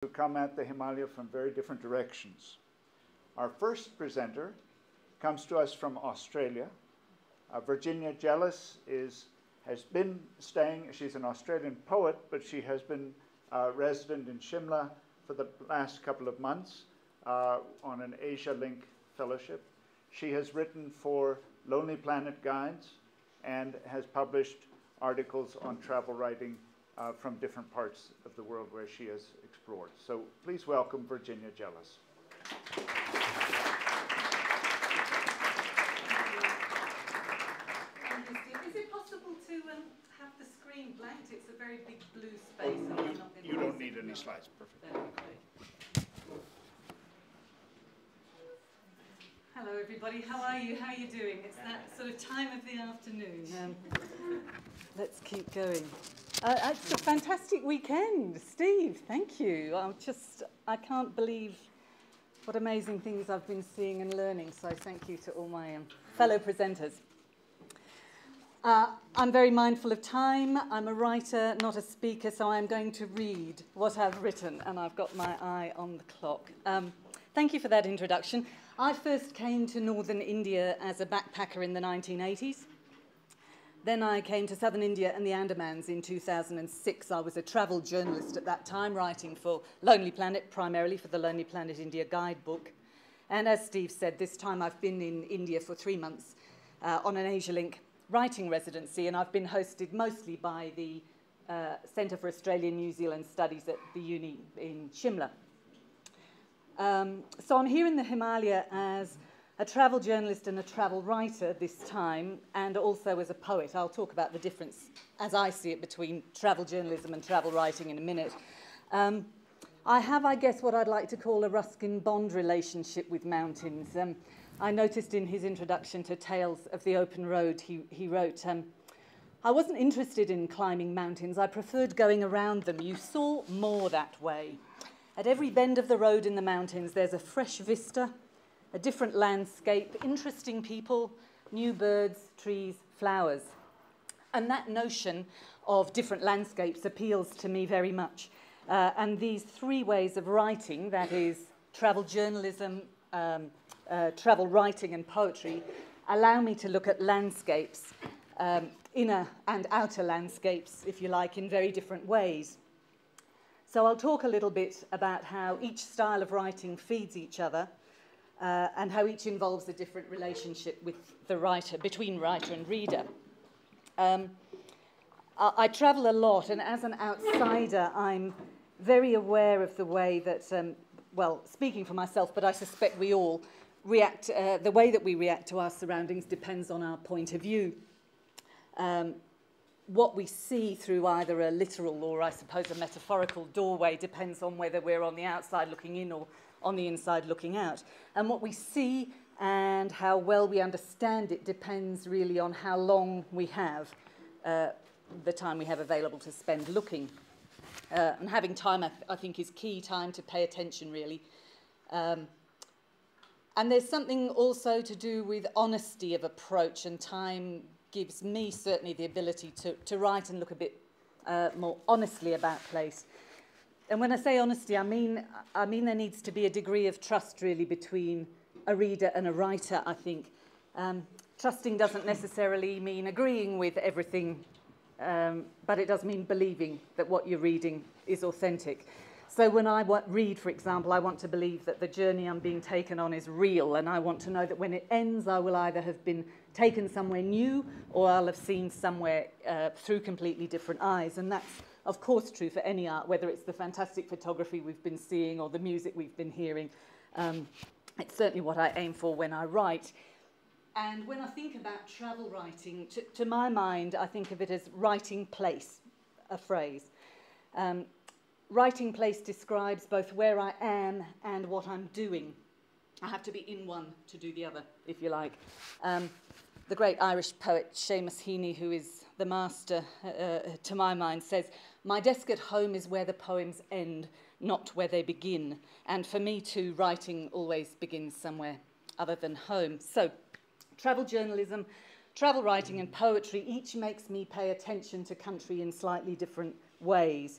who come at the Himalaya from very different directions. Our first presenter comes to us from Australia. Virginia Jealous has been staying, she's an Australian poet, but she has been resident in Shimla for the last couple of months on an Asialink fellowship. She has written for Lonely Planet Guides and has published articles on travel writing from different parts of the world where she has explored. So please welcome Virginia Jealous. Is it possible to have the screen blanked? It's a very big blue space. And I'm not You don't need any slides. Perfect. Hello everybody, how are you? How are you doing? It's that sort of time of the afternoon. Let's keep going. It's a fantastic weekend. Steve, thank you. I can't believe what amazing things I've been seeing and learning, so thank you to all my fellow presenters. I'm very mindful of time. I'm a writer, not a speaker, so I'm going to read what I've written, and I've got my eye on the clock. Thank you for that introduction. I first came to northern India as a backpacker in the 1980s. Then I came to southern India and the Andamans in 2006. I was a travel journalist at that time, writing for Lonely Planet, primarily for the Lonely Planet India guidebook. And as Steve said, this time I've been in India for 3 months on an Asialink writing residency, and I've been hosted mostly by the Centre for Australian New Zealand Studies at the uni in Shimla. So I'm here in the Himalaya as a travel journalist and a travel writer this time, and also as a poet. I'll talk about the difference, as I see it, between travel journalism and travel writing in a minute. I have, I guess, what I'd like to call a Ruskin-Bond relationship with mountains. I noticed in his introduction to Tales of the Open Road, he wrote, I wasn't interested in climbing mountains. I preferred going around them. You saw more that way. At every bend of the road in the mountains, there's a fresh vista, a different landscape, interesting people, new birds, trees, flowers. And that notion of different landscapes appeals to me very much. And these 3 ways of writing, that is travel journalism, travel writing and poetry, allow me to look at landscapes, inner and outer landscapes, if you like, in very different ways. So I'll talk a little bit about how each style of writing feeds each other, and how each involves a different relationship with the writer, between writer and reader. I travel a lot, and as an outsider, I'm very aware of the way that, well, speaking for myself, but I suspect we all react, the way that we react to our surroundings depends on our point of view. What we see through either a literal or, I suppose, a metaphorical doorway depends on whether we're on the outside looking in or on the inside looking out. And what we see and how well we understand it depends really on how long we have, the time we have available to spend looking. And having time, I think, is key time to pay attention, really. And there's something also to do with honesty of approach, and time gives me certainly the ability to write and look a bit more honestly about place. And when I say honesty, I mean there needs to be a degree of trust really between a reader and a writer, I think. Trusting doesn't necessarily mean agreeing with everything, but it does mean believing that what you're reading is authentic. So when I read, for example, I want to believe that the journey I'm being taken on is real, and I want to know that when it ends, I will either have been taken somewhere new or I'll have seen somewhere through completely different eyes. And that's, of course, true for any art, whether it's the fantastic photography we've been seeing or the music we've been hearing. It's certainly what I aim for when I write. And when I think about travel writing, to my mind, I think of it as writing place, a phrase. Writing place describes both where I am and what I'm doing. I have to be in one to do the other, if you like. The great Irish poet Seamus Heaney, who is the master, to my mind, says, "My desk at home is where the poems end, not where they begin." And for me too, writing always begins somewhere other than home. So travel journalism, travel writing and poetry each makes me pay attention to country in slightly different ways.